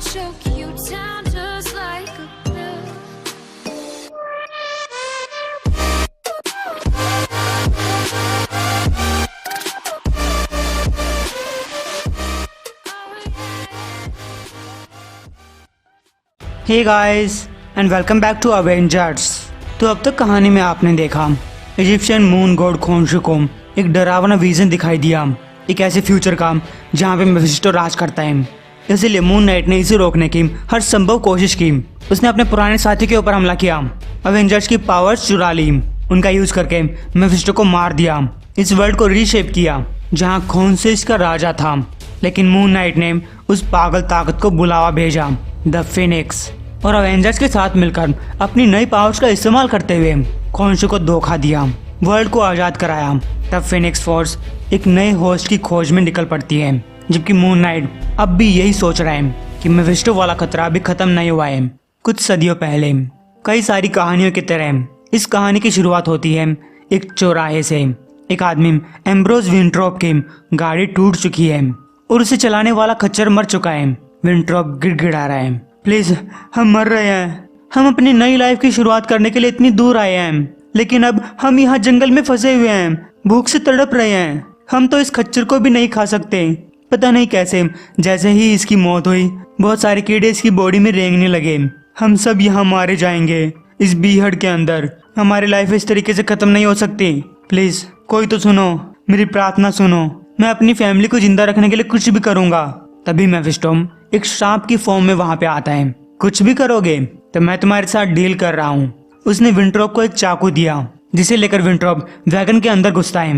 choke you down just like a pill. Hey guys and welcome back to Avengers. तो अब तक कहानी में आपने देखा इजिप्शियन मून गॉड खोंशू को एक डरावना विजन दिखाई दिया, एक ऐसे फ्यूचर का जहां पे मेफिस्टो राज करता है। इसलिए मून नाइट ने इसे रोकने की हर संभव कोशिश की। उसने अपने पुराने साथी के ऊपर हमला किया, अवेंजर्स की पावर्स चुरा ली, उनका यूज करके मेफिस्टो को मार दिया, इस वर्ल्ड को रीशेप किया जहाँ खोंशू इसका राजा था। लेकिन मून नाइट ने उस पागल ताकत को बुलावा भेजा, द फिनिक्स, और अवेंजर्स के साथ मिलकर अपनी नई पावर्स का इस्तेमाल करते हुए खोंशू को धोखा दिया, वर्ल्ड को आज़ाद कराया। तब फिनिक्स फोर्स एक नए होस्ट की खोज में निकल पड़ती है, जबकि मून नाइट अब भी यही सोच रहा है कि मेफिस्टो वाला खतरा अभी खत्म नहीं हुआ है। कुछ सदियों पहले कई सारी कहानियों की तरह इस कहानी की शुरुआत होती है एक चौराहे से। एक आदमी एम्ब्रोज विंट्रॉप की गाड़ी टूट चुकी है और उसे चलाने वाला खच्चर मर चुका है। विंट्रॉप गिड़गिड़ा रहा है, प्लीज हम मर रहे हैं, हम अपनी नई लाइफ की शुरुआत करने के लिए इतनी दूर आए हैं, लेकिन अब हम यहाँ जंगल में फंसे हुए हैं, भूख से तड़प रहे हैं, हम तो इस खच्चर को भी नहीं खा सकते। पता नहीं कैसे जैसे ही इसकी मौत हुई बहुत सारे कीड़े इसकी बॉडी में रेंगने लगे। हम सब यहाँ मारे जाएंगे इस बीहड़ के अंदर, हमारी लाइफ इस तरीके से खत्म नहीं हो सकती, प्लीज कोई तो सुनो, मेरी प्रार्थना सुनो, मैं अपनी फैमिली को जिंदा रखने के लिए कुछ भी करूंगा। तभी मेफिस्टो एक सांप की फॉर्म में वहां पे आता है। कुछ भी करोगे तो मैं तुम्हारे साथ डील कर रहा हूँ। उसने विंट्रॉप को एक चाकू दिया, जिसे लेकर विंट्रॉप वैगन के अंदर घुसता है।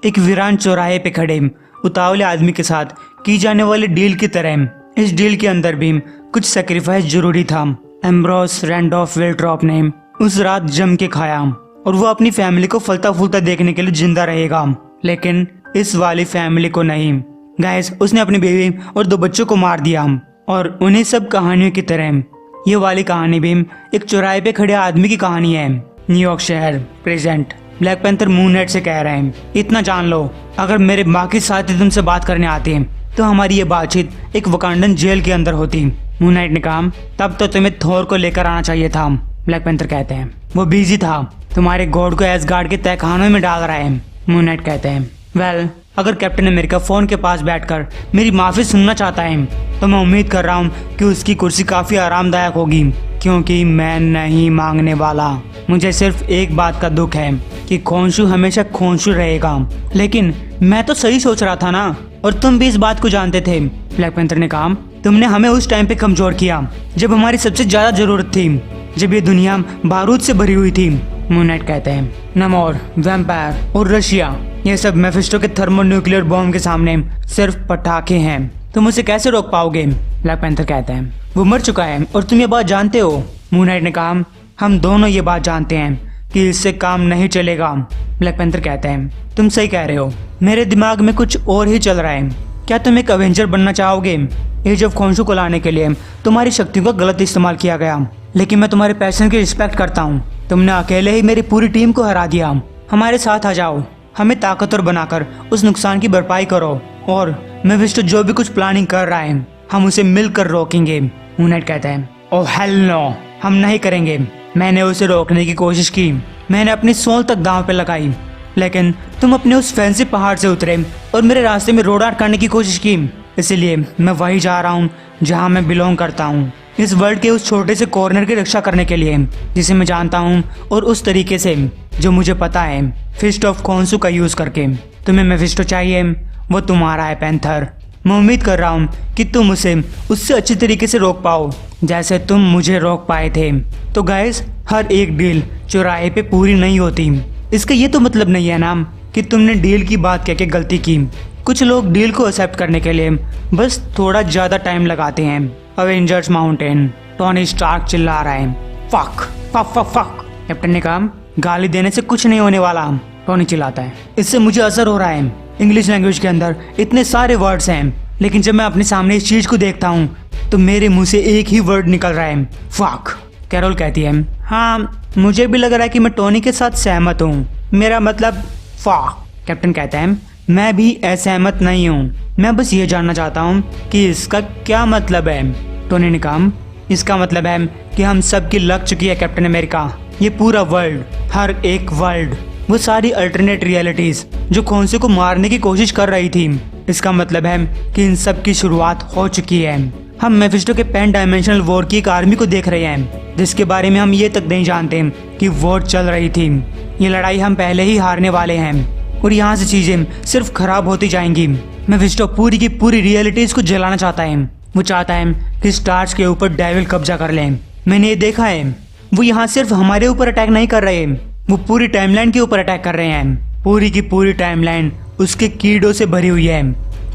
एक वीरान चौराहे पे खड़े उतावले आदमी के साथ की जाने वाली डील की तरह इस डील के अंदर भी कुछ सेक्रीफाइस जरूरी था। एम्ब्रोस रैंडॉल्फ विंट्रॉप ने उस रात जम के खाया और वो अपनी फैमिली को फलता फूलता देखने के लिए जिंदा रहेगा, लेकिन इस वाली फैमिली को नहीं। गाइस, उसने अपनी बीवी और 2 बच्चों को मार दिया। और उन्हीं सब कहानियों की तरह ये वाली कहानी भी एक चौराहे पे खड़े आदमी की कहानी है। न्यूयॉर्क शहर present. Black panther moon night से कह रहे हैं, इतना जान लो, अगर मेरे बाकी साथी तुमसे बात करने आते हैं तो हमारी ये बातचीत एक वकांडन जेल के अंदर होती। मून नाइट ने कहा, तब तो तुम्हें थोर को लेकर आना चाहिए था। ब्लैक पैंथर कहते हैं, वो बिजी था, तुम्हारे गॉड को एसगार्ड के तहखानों में डाल रहा है। मून नाइट कहते हैं, वेल, अगर कैप्टन अमेरिका फोन के पास बैठकर मेरी माफी सुनना चाहता है तो मैं उम्मीद कर रहा हूँ कि उसकी कुर्सी काफी आरामदायक होगी, क्योंकि मैं नहीं मांगने वाला। मुझे सिर्फ एक बात का दुख है कि खोंशू हमेशा खोंशू रहेगा। लेकिन मैं तो सही सोच रहा था ना, और तुम भी इस बात को जानते थे। ब्लैक पैंथर ने कहा, तुमने हमें उस टाइम पे कमजोर किया जब हमारी सबसे ज्यादा जरूरत थी, जब ये दुनिया बारूद से भरी हुई थी। मून नाइट कहते हैं, नमोर, वैम्पायर और रशिया, ये सब मेफिस्टो के थर्मोन्यूक्लियर बॉम्ब के सामने सिर्फ पटाखे हैं, तुम उसे कैसे रोक पाओगे? ब्लैक पैंथर कहते हैं, वो मर चुका है और तुम ये बात जानते हो। मून नाइट ने कहा, हम दोनों ये बात जानते हैं कि इससे काम नहीं चलेगा। ब्लैक पैंथर कहते हैं, तुम सही कह रहे हो, मेरे दिमाग में कुछ और ही चल रहा है। क्या तुम एक अवेंजर बनना चाहोगे? एज ऑफ खोंशू को लाने के लिए तुम्हारी शक्तियों का गलत इस्तेमाल किया गया, लेकिन मैं तुम्हारे पैशन की रिस्पेक्ट करता हूँ। तुमने अकेले ही मेरी पूरी टीम को हरा दिया। हमारे साथ आ जाओ, हमें ताकतवर बनाकर उस नुकसान की भरपाई करो, और मेफिस्टो जो भी कुछ प्लानिंग कर रहा है हम उसे मिलकर रोकेंगे। मून नाइट कहता है, ओह हेल नो, हम नहीं करेंगे। मैंने उसे रोकने की कोशिश की, मैंने अपनी सोल तक दांव पे लगाई, लेकिन तुम अपने उस फैंसी पहाड़ से उतरे और मेरे रास्ते में रोड आउट करने की कोशिश की। इसीलिए मैं वही जा रहा हूँ जहाँ मैं बिलोंग करता हूँ, इस वर्ल्ड के उस छोटे से कॉर्नर की रक्षा करने के लिए जिसे मैं जानता हूँ, और उस तरीके से जो मुझे पता है, फिस्ट ऑफ खोंशू का यूज करके। तुम्हें मेफिस्टो चाहिए, वो तुम्हारा है पैंथर। मैं उम्मीद कर रहा हूँ कि तुम उसे उससे अच्छी तरीके से रोक पाओ जैसे तुम मुझे रोक पाए थे। तो गाइस, हर एक डील चौराहे पे पूरी नहीं होती। इसका ये तो मतलब नहीं है ना कि तुमने डील की बात कह के गलती की। कुछ लोग डील को एक्सेप्ट करने के लिए बस थोड़ा ज्यादा टाइम लगाते हैं। Avengers mountain. टोनी स्टार्क चिल्ला रहा है, fuck fuck fuck fuck. Captain ने कहा, गाली देने से कुछ नहीं होने वाला। टोनी चिल्लाता है, इससे मुझे असर हो रहा है। इंग्लिश लैंग्वेज के अंदर इतने सारे वर्ड्स हैं, लेकिन जब मैं अपने सामने इस चीज को देखता हूँ तो मेरे मुंह से एक ही वर्ड निकल रहा है, फक। कैरोल कहती है, हाँ मुझे भी लग रहा है कि मैं टोनी के साथ सहमत हूँ, मेरा मतलब फक। कैप्टन कहता है, मैं भी असहमत नहीं हूँ, मैं बस ये जानना चाहता हूँ कि इसका क्या मतलब है। टोनी ने कहा, इसका मतलब है कि हम सब की लग चुकी है कैप्टन अमेरिका। ये पूरा वर्ल्ड, हर एक वर्ल्ड, वो सारी अल्टरनेट रियलिटीज जो खोंसे को मारने की कोशिश कर रही थी, इसका मतलब है कि इन सब की शुरुआत हो चुकी है। हम मेफिस्टो के पेन डायमेंशनल वॉर की एक आर्मी को देख रहे हैं जिसके बारे में हम ये तक नहीं जानते कि वॉर चल रही थी। ये लड़ाई हम पहले ही हारने वाले हैं और यहाँ से चीजें सिर्फ खराब होती जाएंगी। मेफिस्टो पूरी की पूरी रियलिटीज को जलाना चाहता है। वो चाहता है कि स्टार्स के ऊपर डेविल कब्जा कर ले। मैंने ये देखा है, वो यहाँ सिर्फ हमारे ऊपर अटैक नहीं कर रहे, वो पूरी टाइमलाइन के ऊपर अटैक कर रहे हैं। पूरी की पूरी टाइमलाइन उसके कीड़ों से भरी हुई है।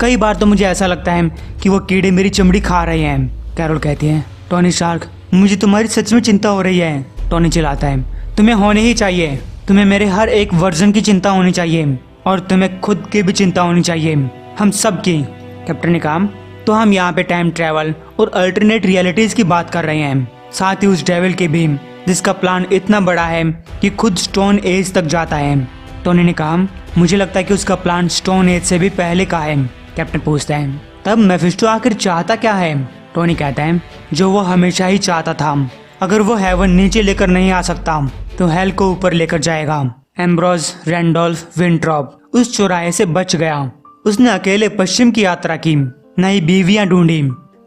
कई बार तो मुझे ऐसा लगता है कि वो कीड़े मेरी चमड़ी खा रहे हैं। कैरोल कहती है, टोनी स्टार्क, मुझे तुम्हारी सच में चिंता हो रही है। टोनी चिल्लाता है, तुम्हें होने ही चाहिए। तुम्हें मेरे हर एक वर्जन की चिंता होनी चाहिए और तुम्हें खुद की भी चिंता होनी चाहिए, हम सब की। कैप्टन ने कहा, तो हम यहाँ पे टाइम ट्रेवल और अल्टरनेट रियलिटीज की बात कर रहे हैं, साथ ही उस डेविल की भी जिसका प्लान इतना बड़ा है कि खुद स्टोन एज तक जाता है। टोनी ने कहा, मुझे लगता है कि उसका प्लान स्टोन एज से भी पहले का है। कैप्टन पूछता है, तब मेफिस्टो आखिर चाहता क्या है? टोनी कहता है, जो वो हमेशा ही चाहता था। अगर वो हेवन नीचे लेकर नहीं आ सकता तो हेल को ऊपर लेकर जाएगा। एम्ब्रोज रैंडोल्फ विंट्रॉप उस चौराहे से बच गया। उसने अकेले पश्चिम की यात्रा की, नई बीवियां ढूंढी,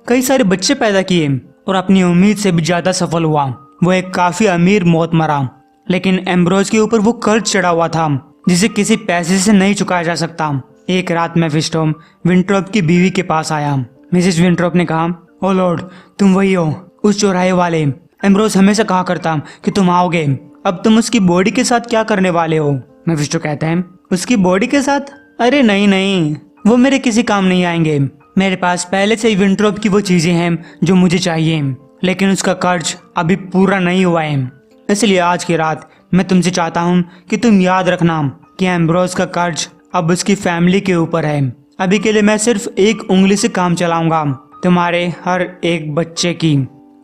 कई सारे बच्चे पैदा किए और अपनी उम्मीद से भी ज्यादा सफल हुआ। वो एक काफी अमीर मौत मरा, लेकिन एम्ब्रोज के ऊपर वो कर्ज चढ़ा हुआ था जिसे किसी पैसे से नहीं चुकाया जा सकता। एक रात मेफिस्टो विंट्रॉप की बीवी के पास आया। मिसेज विंट्रॉप ने कहा, ओ लॉर्ड, तुम वही हो, उस चौराहे वाले। एम्ब्रोज हमेशा कहा करता कि तुम आओगे। अब तुम उसकी बॉडी के साथ क्या करने वाले हो? मेफिस्टो कहता है, उसकी बॉडी के साथ? अरे नहीं नहीं, वो मेरे किसी काम नहीं आएंगे। मेरे पास पहले से ही विंट्रॉप की वो चीजें हैं जो मुझे चाहिए, लेकिन उसका कर्ज अभी पूरा नहीं हुआ है। इसलिए आज की रात मैं तुमसे चाहता हूँ कि तुम याद रखना कि एम्ब्रोज का कर्ज अब उसकी फैमिली के ऊपर है। अभी के लिए मैं सिर्फ एक उंगली से काम चलाऊंगा, तुम्हारे हर एक बच्चे की।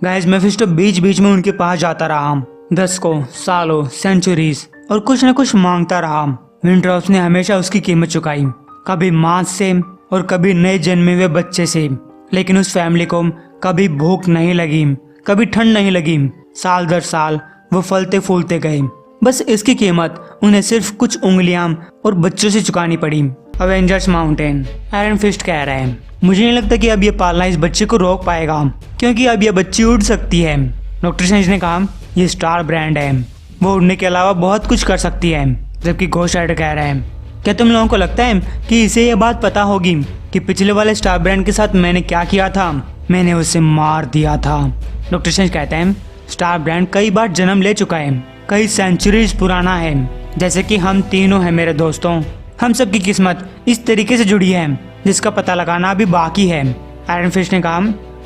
गाइस, मेफिस्टो बीच बीच में उनके पास जाता रहा, दशकों, सालों, सेंचुरीज, और कुछ न कुछ मांगता रहा। विंट्रॉप ने हमेशा उसकी कीमत चुकाई, कभी मांस से और कभी नए जन्मे हुए बच्चे से, लेकिन उस फैमिली को कभी भूख नहीं लगी, कभी ठंड नहीं लगी। साल दर साल वो फलते फूलते गए, बस इसकी कीमत उन्हें सिर्फ कुछ उंगलियां और बच्चों से चुकानी पड़ी। Avengers mountain. आयरन फिस्ट कह रहा है, मुझे नहीं लगता कि अब ये पालना इस बच्चे को रोक पाएगा, क्योंकि अब ये बच्ची उड़ सकती है। डॉक्टर स्ट्रेंज ने कहा, ये स्टार ब्रांड है, वो उड़ने के अलावा बहुत कुछ कर सकती है। जबकि घोस्ट राइडर कह रहा है, क्या तुम लोगों को लगता है कि इसे ये बात पता होगी कि पिछले वाले स्टार ब्रांड के साथ मैंने क्या किया था? मैंने उसे मार दिया था। डॉक्टर स्ट्रेंज कहता है, स्टार ब्रांड कई बार जन्म ले चुका है, कई सेंचुरीज पुराना है, जैसे कि हम तीनों हैं मेरे दोस्तों। हम सबकी किस्मत इस तरीके से जुड़ी है जिसका पता लगाना अभी बाकी है। आयरन फिस्ट ने कहा,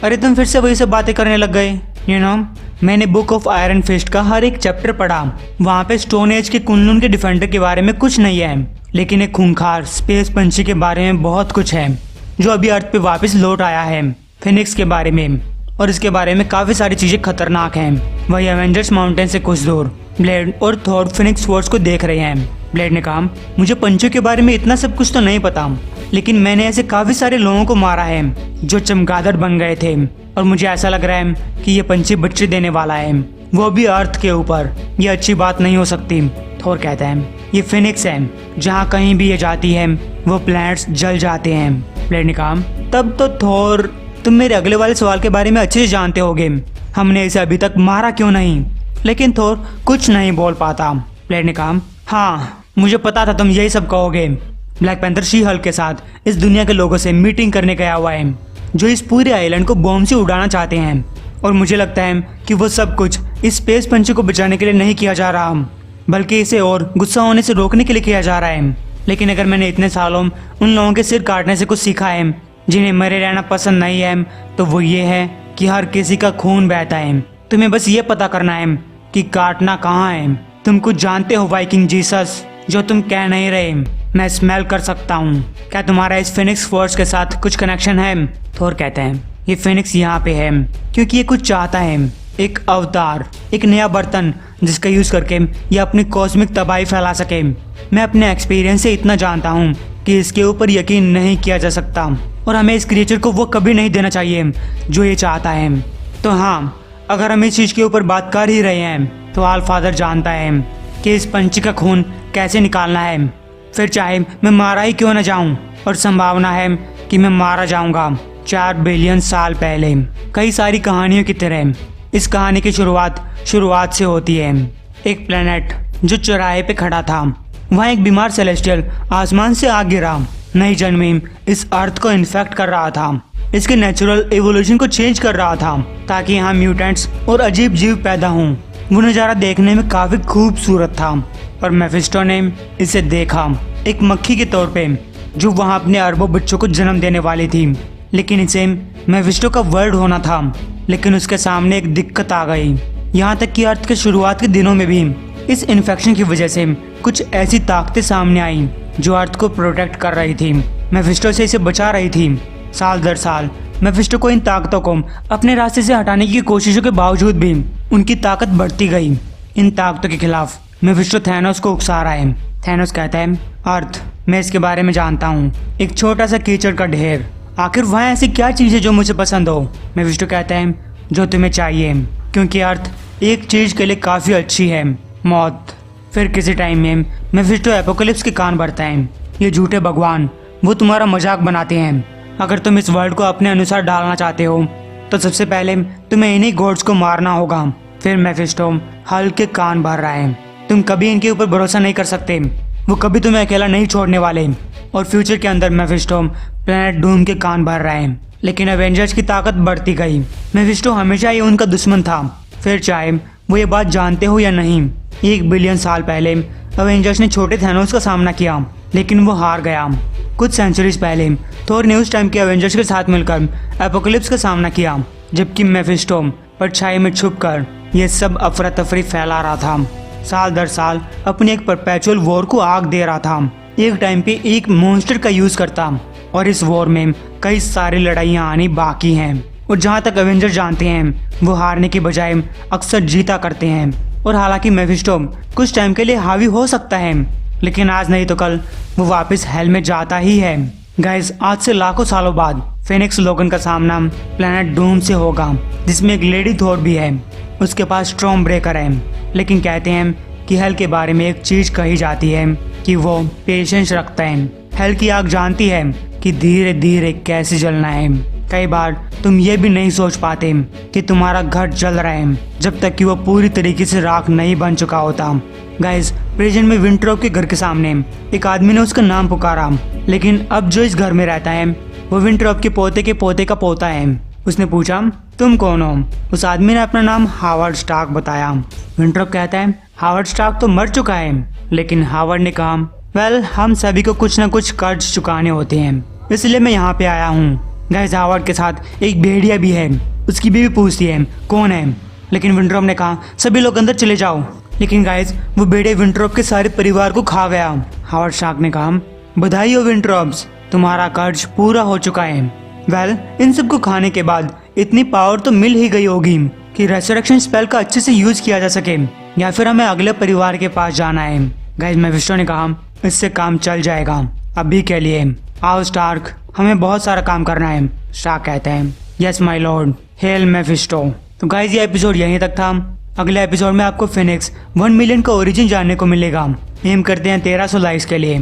अरे तुम फिर से वही सब बातें करने लग गए। मैंने बुक ऑफ आयरन फिस्ट का हर एक चैप्टर पढ़ा। वहाँ पे स्टोन एज के कुनलुन के डिफेंडर के बारे में कुछ नहीं है, लेकिन एक खूंखार स्पेस पंछी के बारे में बहुत कुछ है जो अभी अर्थ पे वापस लौट आया है। फिनिक्स के बारे में, और इसके बारे में काफी सारी चीजें खतरनाक हैं। वही एवेंजर्स माउंटेन से कुछ दूर ब्लेड और थॉर फिनिक्स फोर्स को देख रहे हैं। ब्लेड ने कहा, मुझे पंछियों के बारे में इतना सब कुछ तो नहीं पता, लेकिन मैंने ऐसे काफी सारे लोगों को मारा है जो चमगादड़ बन गए थे, और मुझे ऐसा लग रहा है कि ये पंछी बच्चे देने वाला है, वो भी अर्थ के ऊपर। ये अच्छी बात नहीं हो सकती। थॉर कहता है, ये फिनिक्स है, जहाँ कहीं भी ये जाती है वो प्लैनेट्स जल जाते हैं। ब्लेड ने कहा, तब तो थॉर तुम मेरे अगले वाले सवाल के बारे में अच्छे से जानते होगे, हमने इसे अभी तक मारा क्यों नहीं? लेकिन थॉर कुछ नहीं बोल पाता। ब्लेड ने कहा, हाँ मुझे पता था तुम यही सब कहोगे। ब्लैक पैंथर शी हल्क के साथ इस दुनिया के लोगों से मीटिंग करने गया हुआ है जो इस पूरे आइलैंड को बॉम्ब से उड़ाना चाहते हैं, और मुझे लगता है कि वो सब कुछ इस स्पेस पंछी को बचाने के लिए नहीं किया जा रहा, बल्कि इसे और गुस्सा होने से रोकने के लिए किया जा रहा है। लेकिन अगर मैंने इतने सालों उन लोगों के सिर काटने से कुछ सीखा है जिन्हें मरे रहना पसंद नहीं है, तो वो ये है कि हर किसी का खून बहता है। तुम्हें बस ये पता करना है कि काटना कहाँ है। तुम कुछ जानते हो वाइकिंग जीसस जो तुम कह नहीं रहे? मैं स्मेल कर सकता हूँ। क्या तुम्हारा इस फिनिक्स फोर्स के साथ कुछ कनेक्शन है? थोर कहते हैं, ये फिनिक्स यहाँ पे है क्योंकि ये कुछ चाहता है, एक अवतार, एक नया बर्तन जिसका यूज करके ये अपनी कॉस्मिक तबाही फैला सके। मैं अपने एक्सपीरियंस से इतना जानता हूँ कि इसके ऊपर यकीन नहीं किया जा सकता। और हमें इस क्रिएचर को वो कभी नहीं देना चाहिए जो ये चाहता है। तो हाँ, अगर हम इस चीज़ के ऊपर बात कर ही रहे हैं तो ऑल फादर जानता है कि इस पंछी का खून कैसे निकालना है, फिर चाहे मैं मारा ही क्यों न जाऊं। और संभावना है कि मैं मारा जाऊंगा 4 बिलियन साल पहले। कई सारी कहानियों की तरह इस कहानी की शुरुआत से होती है। एक प्लेनेट जो चौराहे पे खड़ा था, वहाँ एक बीमार सेलेस्टियल आसमान से आ गिरा, नई जन्मी इस अर्थ को इन्फेक्ट कर रहा था, इसके नेचुरल एवोल्यूशन को चेंज कर रहा था ताकि यहाँ म्यूटेंट्स और अजीब जीव पैदा हों। वो नज़ारा देखने में काफी खूबसूरत था और मेफिस्टो ने इसे देखा एक मक्खी के तौर पे जो वहाँ अपने अरबों बच्चों को जन्म देने वाली थी। लेकिन इसे मेफिस्टो का वर्ल्ड होना था, लेकिन उसके सामने एक दिक्कत आ गई। यहाँ तक कि अर्थ के शुरुआत के दिनों में भी इस इन्फेक्शन की वजह से कुछ ऐसी ताकतें सामने आई जो अर्थ को प्रोटेक्ट कर रही थी, मेफिस्टो से इसे बचा रही थी। साल दर साल मेफिस्टो को इन ताकतों को अपने रास्ते से हटाने की कोशिशों के बावजूद भी उनकी ताकत बढ़ती गई। इन ताकतों के खिलाफ मेफिस्टो थैनोस को उकसा रहा है। थैनोस कहता है, अर्थ, मैं इसके बारे में जानता हूँ, एक छोटा सा कीचड़ का ढेर। आखिर वहाँ ऐसी क्या चीज़ है जो मुझे पसंद हो? मेफिस्टो कहता है, जो तुम्हें चाहिए, क्योंकि अर्थ एक चीज़ के लिए काफ़ी अच्छी है, मौत। फिर किसी टाइम में मेफिस्टो एपोकलिप्स के कान भरता है। ये झूठे भगवान, वो तुम्हारा मजाक बनाते हैं। अगर तुम इस वर्ल्ड को अपने अनुसार डालना चाहते हो तो सबसे पहले तुम्हें इन्हीं गॉड्स को मारना होगा। फिर मेफिस्टो हल्क के कान भर रहा है। तुम कभी इनके ऊपर भरोसा नहीं कर सकते, वो कभी तुम्हें अकेला नहीं छोड़ने वाले। और फ्यूचर के अंदर मेफिस्टो प्लेनेट डूम के कान भर रहा है। लेकिन एवेंजर्स की ताकत बढ़ती गई। मेफिस्टो हमेशा ही उनका दुश्मन था, फिर चाहे वो ये बात जानते हो या नहीं। 1 बिलियन साल पहले एवेंजर्स ने छोटे थैनोस का सामना किया, लेकिन वो हार गया। कुछ सेंचुरीज पहले थोर ने उस टाइम के एवेंजर्स के साथ मिलकर एपोकलिप्स का सामना किया, जबकि मेफिस्टो परछाई में छुपकर ये सब अफरा तफरी फैला रहा था। साल दर साल अपनी एक परपेचुअल वॉर को आग दे रहा था। एक टाइम पे एक मॉन्स्टर का यूज करता और इस वॉर में कई सारी लड़ाइयाँ आनी बाकी हैं। और जहाँ तक एवेंजर जानते हैं, वो हारने के बजाय अक्सर जीता करते हैं। और हालांकि मेफिस्टो कुछ टाइम के लिए हावी हो सकता है, लेकिन आज नहीं तो कल वो वापस हेल में जाता ही है। गाइस, आज से लाखों सालों बाद फेनिक्स लोगन का सामना प्लेनेट डूम से होगा, जिसमें एक लेडी थोर भी है। उसके पास स्टॉर्म ब्रेकर है, लेकिन कहते हैं कि हेल के बारे में एक चीज कही जाती है कि वो पेशेंस रखता है। हेल की आग जानती है कि धीरे धीरे कैसे जलना है। कई बार तुम ये भी नहीं सोच पाते कि तुम्हारा घर जल रहा है जब तक कि वो पूरी तरीके से राख नहीं बन चुका होता। गाइस, प्रेजेंट में विंटरऑफ के घर के सामने एक आदमी ने उसका नाम पुकारा, लेकिन अब जो इस घर में रहता है वो विंटरऑफ के पोते का पोता है। उसने पूछा, तुम कौन हो? उस आदमी ने अपना नाम हावर्ड स्टार्क बताया। विंटरऑफ कहता है, हावर्ड स्टार्क तो मर चुका है। लेकिन हावर्ड ने कहा, वेल, हम सभी को कुछ न कुछ कर्ज चुकाने होते हैं, इसलिए मैं यहाँ पे आया हूँ। गाइस, हावर्ड के साथ एक भेड़िया भी है। उसकी बीवी पूछती है, कौन है? लेकिन विंटरऑफ ने कहा, सभी लोग अंदर चले जाओ। लेकिन गाइस, वो भेड़िया विंटरऑफ के सारे परिवार को खा गया। हावर्ड स्टार्क ने कहा, बधाई हो विंटरऑफ, तुम्हारा कर्ज पूरा हो चुका है। वेल, इन सब को खाने के बाद इतनी पावर तो मिल ही गई होगी कि रेसरेक्शन स्पेल का अच्छे से यूज किया जा सके, या फिर हमें अगले परिवार के पास जाना है। गाइस, मेफिस्टो ने कहा, इससे काम चल जाएगा, अभी के लिए आओ स्टार्क, हमें बहुत सारा काम करना है। स्टार्क कहते हैं, yes my Lord, hello Mephisto. तो गाइस, ये एपिसोड यहीं तक था। अगले एपिसोड में आपको फिनिक्स 1 मिलियन का ओरिजिन जानने को मिलेगा। एम करते हैं 1300 लाइक्स के लिए।